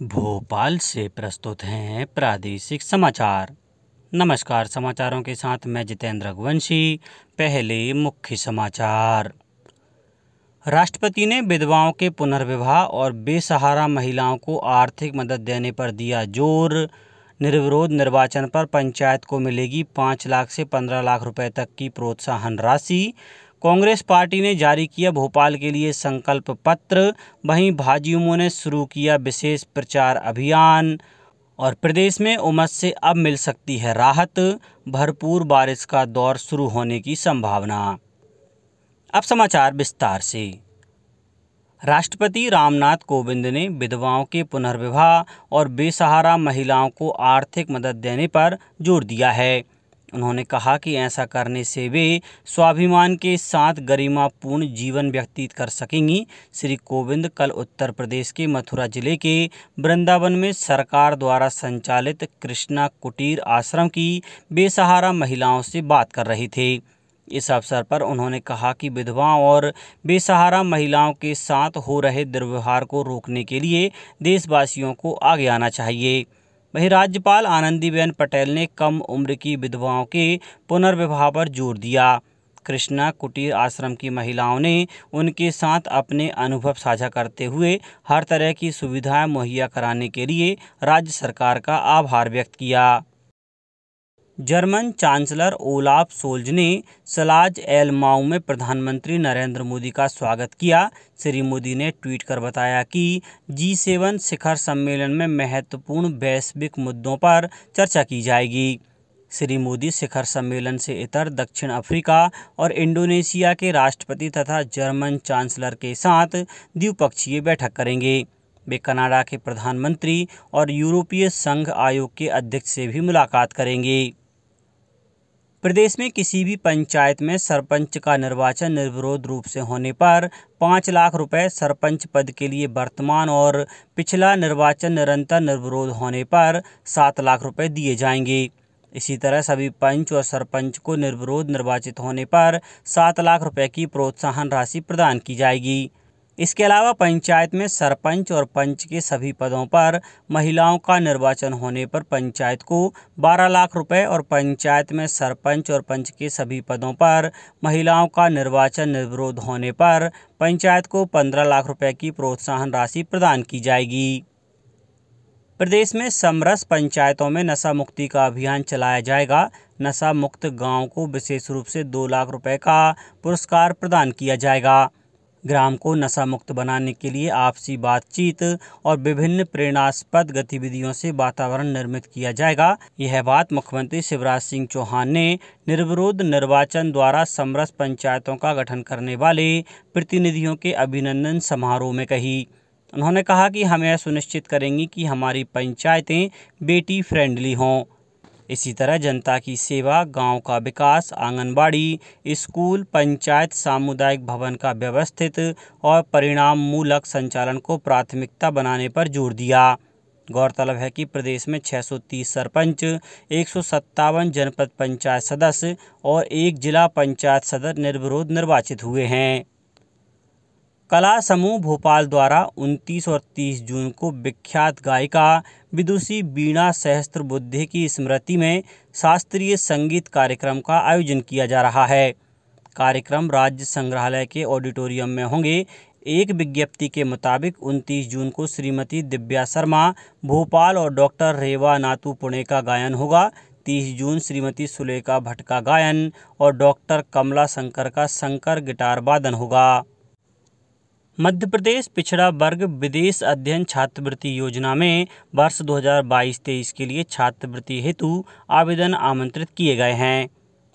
भोपाल से प्रस्तुत हैं प्रादेशिक समाचार। नमस्कार, समाचारों के साथ मैं जितेंद्र रघुवंशी। पहले मुख्य समाचार। राष्ट्रपति ने विधवाओं के पुनर्विवाह और बेसहारा महिलाओं को आर्थिक मदद देने पर दिया जोर। निर्विरोध निर्वाचन पर पंचायत को मिलेगी 5 लाख से 15 लाख रुपए तक की प्रोत्साहन राशि। कांग्रेस पार्टी ने जारी किया भोपाल के लिए संकल्प पत्र। वहीं भाजयुमो ने शुरू किया विशेष प्रचार अभियान। और प्रदेश में उमस से अब मिल सकती है राहत, भरपूर बारिश का दौर शुरू होने की संभावना। अब समाचार विस्तार से। राष्ट्रपति रामनाथ कोविंद ने विधवाओं के पुनर्विवाह और बेसहारा महिलाओं को आर्थिक मदद देने पर जोर दिया है। उन्होंने कहा कि ऐसा करने से वे स्वाभिमान के साथ गरिमापूर्ण जीवन व्यतीत कर सकेंगी। श्री कोविंद कल उत्तर प्रदेश के मथुरा जिले के वृंदावन में सरकार द्वारा संचालित कृष्णा कुटीर आश्रम की बेसहारा महिलाओं से बात कर रहे थे। इस अवसर पर उन्होंने कहा कि विधवाओं और बेसहारा महिलाओं के साथ हो रहे दुर्व्यवहार को रोकने के लिए देशवासियों को आगे आना चाहिए। वहीं राज्यपाल आनंदीबेन पटेल ने कम उम्र की विधवाओं के पुनर्विवाह पर जोर दिया। कृष्णा कुटीर आश्रम की महिलाओं ने उनके साथ अपने अनुभव साझा करते हुए हर तरह की सुविधाएं मुहैया कराने के लिए राज्य सरकार का आभार व्यक्त किया। जर्मन चांसलर ओलाफ सोल्ज ने सलाज एल माऊ में प्रधानमंत्री नरेंद्र मोदी का स्वागत किया। श्री मोदी ने ट्वीट कर बताया कि G7 शिखर सम्मेलन में महत्वपूर्ण वैश्विक मुद्दों पर चर्चा की जाएगी। श्री मोदी शिखर सम्मेलन से इतर दक्षिण अफ्रीका और इंडोनेशिया के राष्ट्रपति तथा जर्मन चांसलर के साथ द्विपक्षीय बैठक करेंगे। वे कनाडा के प्रधानमंत्री और यूरोपीय संघ आयोग के अध्यक्ष से भी मुलाकात करेंगे। प्रदेश में किसी भी पंचायत में सरपंच का निर्वाचन निर्विरोध रूप से होने पर 5 लाख रुपए, सरपंच पद के लिए वर्तमान और पिछला निर्वाचन निरंतर निर्विरोध होने पर 7 लाख रुपए दिए जाएंगे। इसी तरह सभी पंच और सरपंच को निर्विरोध निर्वाचित होने पर 7 लाख रुपए की प्रोत्साहन राशि प्रदान की जाएगी। इसके अलावा पंचायत में सरपंच और पंच के सभी पदों पर महिलाओं का निर्वाचन होने पर पंचायत को 12 लाख रुपए और पंचायत में सरपंच और पंच के सभी पदों पर महिलाओं का निर्वाचन निर्विरोध होने पर पंचायत को 15 लाख रुपए की प्रोत्साहन राशि प्रदान की जाएगी। प्रदेश में समरस पंचायतों में नशा मुक्ति का अभियान चलाया जाएगा। नशा मुक्त गाँव को विशेष रूप से 2 लाख रुपए का पुरस्कार प्रदान किया जाएगा। ग्राम को नशा मुक्त बनाने के लिए आपसी बातचीत और विभिन्न प्रेरणास्पद गतिविधियों से वातावरण निर्मित किया जाएगा। यह बात मुख्यमंत्री शिवराज सिंह चौहान ने निर्विरोध निर्वाचन द्वारा समरस पंचायतों का गठन करने वाले प्रतिनिधियों के अभिनंदन समारोह में कही। उन्होंने कहा कि हम यह सुनिश्चित करेंगे कि हमारी पंचायतें बेटी फ्रेंडली हों। इसी तरह जनता की सेवा, गांव का विकास, आंगनबाड़ी, स्कूल, पंचायत सामुदायिक भवन का व्यवस्थित और परिणाम मूलक संचालन को प्राथमिकता बनाने पर जोर दिया। गौरतलब है कि प्रदेश में 630 सरपंच, 157 जनपद पंचायत सदस्य और 1 जिला पंचायत सदस्य निर्विरोध निर्वाचित हुए हैं। कला समूह भोपाल द्वारा 29 और 30 जून को विख्यात गायिका विदुषी वीणा सहस्त्रबुद्धे की स्मृति में शास्त्रीय संगीत कार्यक्रम का आयोजन किया जा रहा है। कार्यक्रम राज्य संग्रहालय के ऑडिटोरियम में होंगे। एक विज्ञप्ति के मुताबिक 29 जून को श्रीमती दिव्या शर्मा भोपाल और डॉक्टर रेवा नातू पुणे का गायन होगा। 30 जून श्रीमती सुलेखा भट्ट का गायन और डॉक्टर कमला शंकर का शंकर गिटार वादन होगा। मध्य प्रदेश पिछड़ा वर्ग विदेश अध्ययन छात्रवृत्ति योजना में वर्ष 2022-23 के लिए छात्रवृत्ति हेतु आवेदन आमंत्रित किए गए हैं।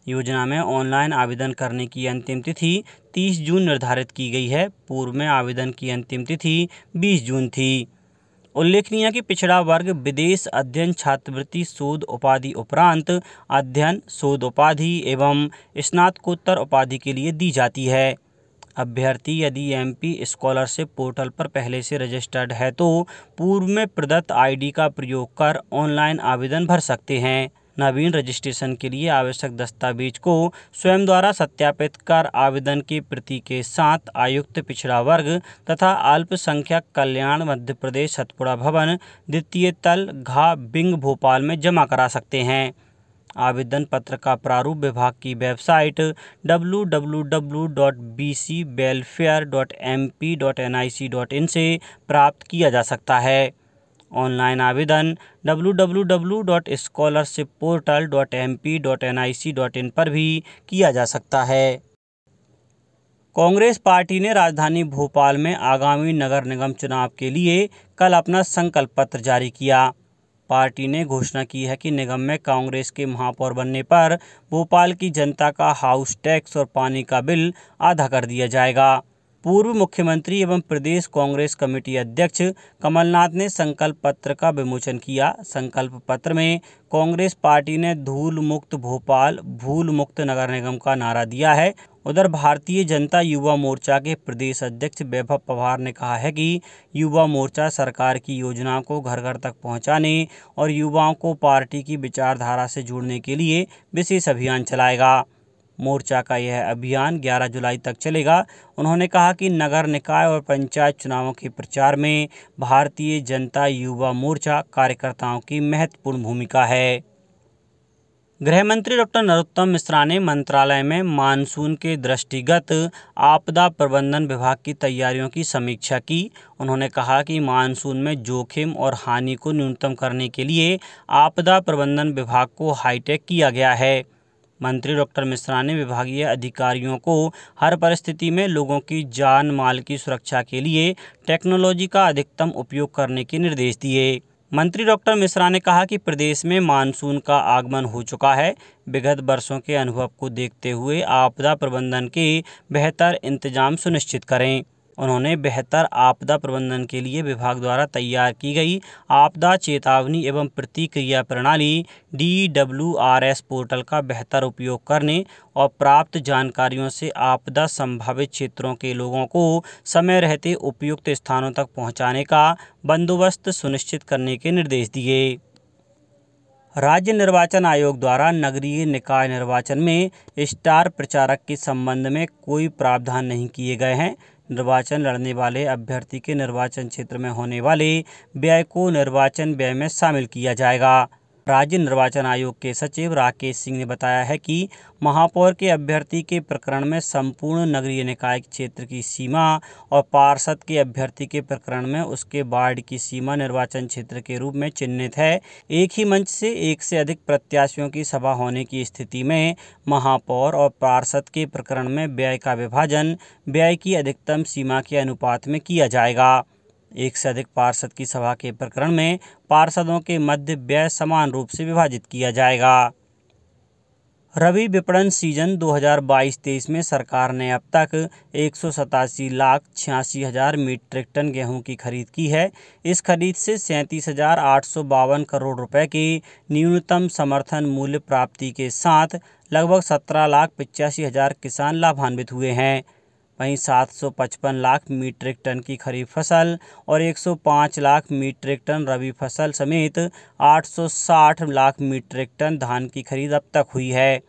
योजना में ऑनलाइन आवेदन करने की अंतिम तिथि 30 जून निर्धारित की गई है। पूर्व में आवेदन की अंतिम तिथि 20 जून थी। उल्लेखनीय है कि पिछड़ा वर्ग विदेश अध्ययन छात्रवृत्ति शोध उपाधि उपरांत अध्ययन, शोध उपाधि एवं स्नातकोत्तर उपाधि के लिए दी जाती है। अभ्यर्थी यदि MP स्कॉलरशिप पोर्टल पर पहले से रजिस्टर्ड है तो पूर्व में प्रदत्त ID का प्रयोग कर ऑनलाइन आवेदन भर सकते हैं। नवीन रजिस्ट्रेशन के लिए आवश्यक दस्तावेज को स्वयं द्वारा सत्यापित कर आवेदन की प्रति के साथ आयुक्त पिछड़ा वर्ग तथा अल्पसंख्यक कल्याण मध्य प्रदेश सतपुड़ा भवन, द्वितीय तल, घा, बिंग, भोपाल में जमा करा सकते हैं। आवेदन पत्र का प्रारूप विभाग की वेबसाइट www.bcwelfare.mp.nic.in से प्राप्त किया जा सकता है। ऑनलाइन आवेदन www.scholarshipportal.mp.nic.in पर भी किया जा सकता है। कांग्रेस पार्टी ने राजधानी भोपाल में आगामी नगर निगम चुनाव के लिए कल अपना संकल्प पत्र जारी किया। पार्टी ने घोषणा की है कि निगम में कांग्रेस के महापौर बनने पर भोपाल की जनता का हाउस टैक्स और पानी का बिल आधा कर दिया जाएगा। पूर्व मुख्यमंत्री एवं प्रदेश कांग्रेस कमेटी अध्यक्ष कमलनाथ ने संकल्प पत्र का विमोचन किया। संकल्प पत्र में कांग्रेस पार्टी ने धूल मुक्त भोपाल, भूल मुक्त नगर निगम का नारा दिया है। उधर भारतीय जनता युवा मोर्चा के प्रदेश अध्यक्ष वैभव पवार ने कहा है कि युवा मोर्चा सरकार की योजनाओं को घर घर तक पहुंचाने और युवाओं को पार्टी की विचारधारा से जोड़ने के लिए विशेष अभियान चलाएगा। मोर्चा का यह अभियान 11 जुलाई तक चलेगा। उन्होंने कहा कि नगर निकाय और पंचायत चुनावों के प्रचार में भारतीय जनता युवा मोर्चा कार्यकर्ताओं की महत्वपूर्ण भूमिका है। गृह मंत्री डॉक्टर नरोत्तम मिश्रा ने मंत्रालय में मानसून के दृष्टिगत आपदा प्रबंधन विभाग की तैयारियों की समीक्षा की। उन्होंने कहा कि मानसून में जोखिम और हानि को न्यूनतम करने के लिए आपदा प्रबंधन विभाग को हाईटेक किया गया है। मंत्री डॉक्टर मिश्रा ने विभागीय अधिकारियों को हर परिस्थिति में लोगों की जान माल की सुरक्षा के लिए टेक्नोलॉजी का अधिकतम उपयोग करने के निर्देश दिए। मंत्री डॉक्टर मिश्रा ने कहा कि प्रदेश में मानसून का आगमन हो चुका है। विगत वर्षों के अनुभव को देखते हुए आपदा प्रबंधन के बेहतर इंतजाम सुनिश्चित करें। उन्होंने बेहतर आपदा प्रबंधन के लिए विभाग द्वारा तैयार की गई आपदा चेतावनी एवं प्रतिक्रिया प्रणाली DWRS पोर्टल का बेहतर उपयोग करने और प्राप्त जानकारियों से आपदा संभावित क्षेत्रों के लोगों को समय रहते उपयुक्त स्थानों तक पहुंचाने का बंदोबस्त सुनिश्चित करने के निर्देश दिए। राज्य निर्वाचन आयोग द्वारा नगरीय निकाय निर्वाचन में स्टार प्रचारक के संबंध में कोई प्रावधान नहीं किए गए हैं। निर्वाचन लड़ने वाले अभ्यर्थी के निर्वाचन क्षेत्र में होने वाले व्यय को निर्वाचन व्यय में शामिल किया जाएगा। राज्य निर्वाचन आयोग के सचिव राकेश सिंह ने बताया है कि महापौर के अभ्यर्थी के प्रकरण में संपूर्ण नगरीय निकाय क्षेत्र की सीमा और पार्षद के अभ्यर्थी के प्रकरण में उसके वार्ड की सीमा निर्वाचन क्षेत्र के रूप में चिन्हित है। एक ही मंच से एक से अधिक प्रत्याशियों की सभा होने की स्थिति में महापौर और पार्षद के प्रकरण में व्यय का विभाजन व्यय की अधिकतम सीमा के अनुपात में किया जाएगा। एक से अधिक पार्षद की सभा के प्रकरण में पार्षदों के मध्य व्यय समान रूप से विभाजित किया जाएगा। रबी विपणन सीजन 2022-23 में सरकार ने अब तक 187,86,000 मीट्रिक टन गेहूं की खरीद की है। इस खरीद से 37,852 करोड़ रुपए के न्यूनतम समर्थन मूल्य प्राप्ति के साथ लगभग 17,85,000 किसान लाभान्वित हुए हैं। वहीं 755 लाख मीट्रिक टन की खरीफ फसल और 105 लाख मीट्रिक टन रबी फसल समेत 860 लाख मीट्रिक टन धान की खरीद अब तक हुई है।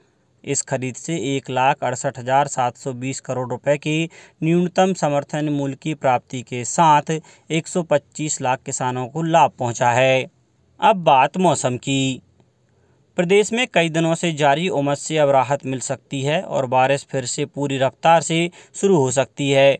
इस खरीद से 1,68,720 करोड़ रुपए के न्यूनतम समर्थन मूल्य की प्राप्ति के साथ 125 लाख किसानों को लाभ पहुंचा है। अब बात मौसम की। प्रदेश में कई दिनों से जारी उमस से अब राहत मिल सकती है और बारिश फिर से पूरी रफ्तार से शुरू हो सकती है।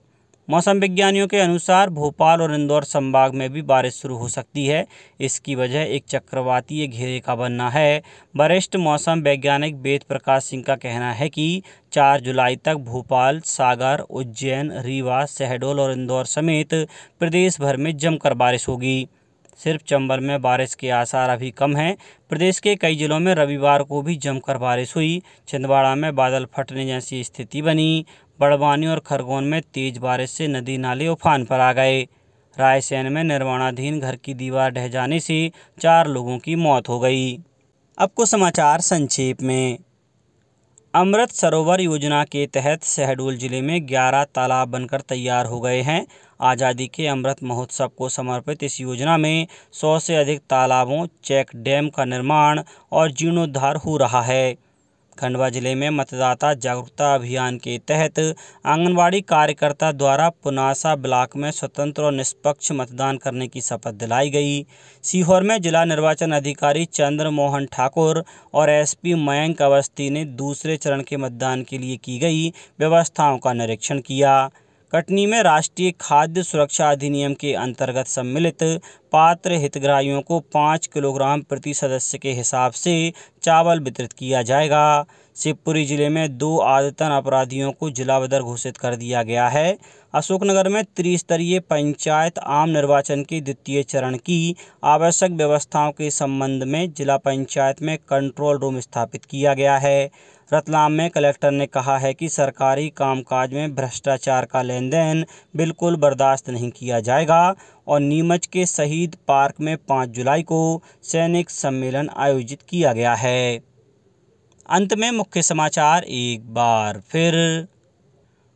मौसम विज्ञानियों के अनुसार भोपाल और इंदौर संभाग में भी बारिश शुरू हो सकती है। इसकी वजह एक चक्रवातीय घेरे का बनना है। वरिष्ठ मौसम वैज्ञानिक वेद प्रकाश सिंह का कहना है कि 4 जुलाई तक भोपाल, सागर, उज्जैन, रीवा, शहडोल और इंदौर समेत प्रदेश भर में जमकर बारिश होगी। सिर्फ चंबल में बारिश के आसार अभी कम हैं। प्रदेश के कई जिलों में रविवार को भी जमकर बारिश हुई। छिंदवाड़ा में बादल फटने जैसी स्थिति बनी। बड़वानी और खरगोन में तेज बारिश से नदी नाले उफान पर आ गए। रायसेन में निर्माणाधीन घर की दीवार ढह जाने से 4 लोगों की मौत हो गई। अब कुछ समाचार संक्षेप में। अमृत सरोवर योजना के तहत शहडोल जिले में 11 तालाब बनकर तैयार हो गए हैं। आज़ादी के अमृत महोत्सव को समर्पित इस योजना में 100 से अधिक तालाबों, चेक डैम का निर्माण और जीर्णोद्धार हो रहा है। खंडवा जिले में मतदाता जागरूकता अभियान के तहत आंगनवाड़ी कार्यकर्ता द्वारा पुनासा ब्लॉक में स्वतंत्र और निष्पक्ष मतदान करने की शपथ दिलाई गई। सीहोर में जिला निर्वाचन अधिकारी चंद्र मोहन ठाकुर और एसपी मयंक अवस्थी ने दूसरे चरण के मतदान के लिए की गई व्यवस्थाओं का निरीक्षण किया। कटनी में राष्ट्रीय खाद्य सुरक्षा अधिनियम के अंतर्गत सम्मिलित पात्र हितग्राहियों को 5 किलोग्राम प्रति सदस्य के हिसाब से चावल वितरित किया जाएगा। शिवपुरी जिले में 2 आदतन अपराधियों को जिला बदर घोषित कर दिया गया है। अशोकनगर में त्रिस्तरीय पंचायत आम निर्वाचन के द्वितीय चरण की आवश्यक व्यवस्थाओं के संबंध में जिला पंचायत में कंट्रोल रूम स्थापित किया गया है। रतलाम में कलेक्टर ने कहा है कि सरकारी कामकाज में भ्रष्टाचार का लेन देन बिल्कुल बर्दाश्त नहीं किया जाएगा और नीमच के शहीद पार्क में 5 जुलाई को सैनिक सम्मेलन आयोजित किया गया है। अंत में मुख्य समाचार एक बार फिर।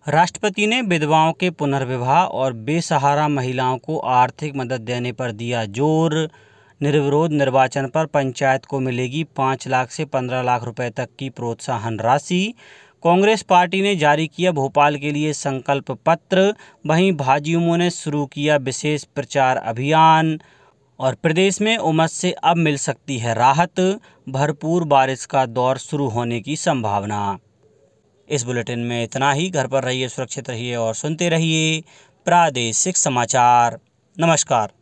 राष्ट्रपति ने विधवाओं के पुनर्विवाह और बेसहारा महिलाओं को आर्थिक मदद देने पर दिया जोर। निर्विरोध निर्वाचन पर पंचायत को मिलेगी 5 लाख से 15 लाख रुपए तक की प्रोत्साहन राशि। कांग्रेस पार्टी ने जारी किया भोपाल के लिए संकल्प पत्र। वहीं भाजयुमो ने शुरू किया विशेष प्रचार अभियान। और प्रदेश में उमस से अब मिल सकती है राहत, भरपूर बारिश का दौर शुरू होने की संभावना। इस बुलेटिन में इतना ही। घर पर रहिए, सुरक्षित रहिए और सुनते रहिए प्रादेशिक समाचार। नमस्कार।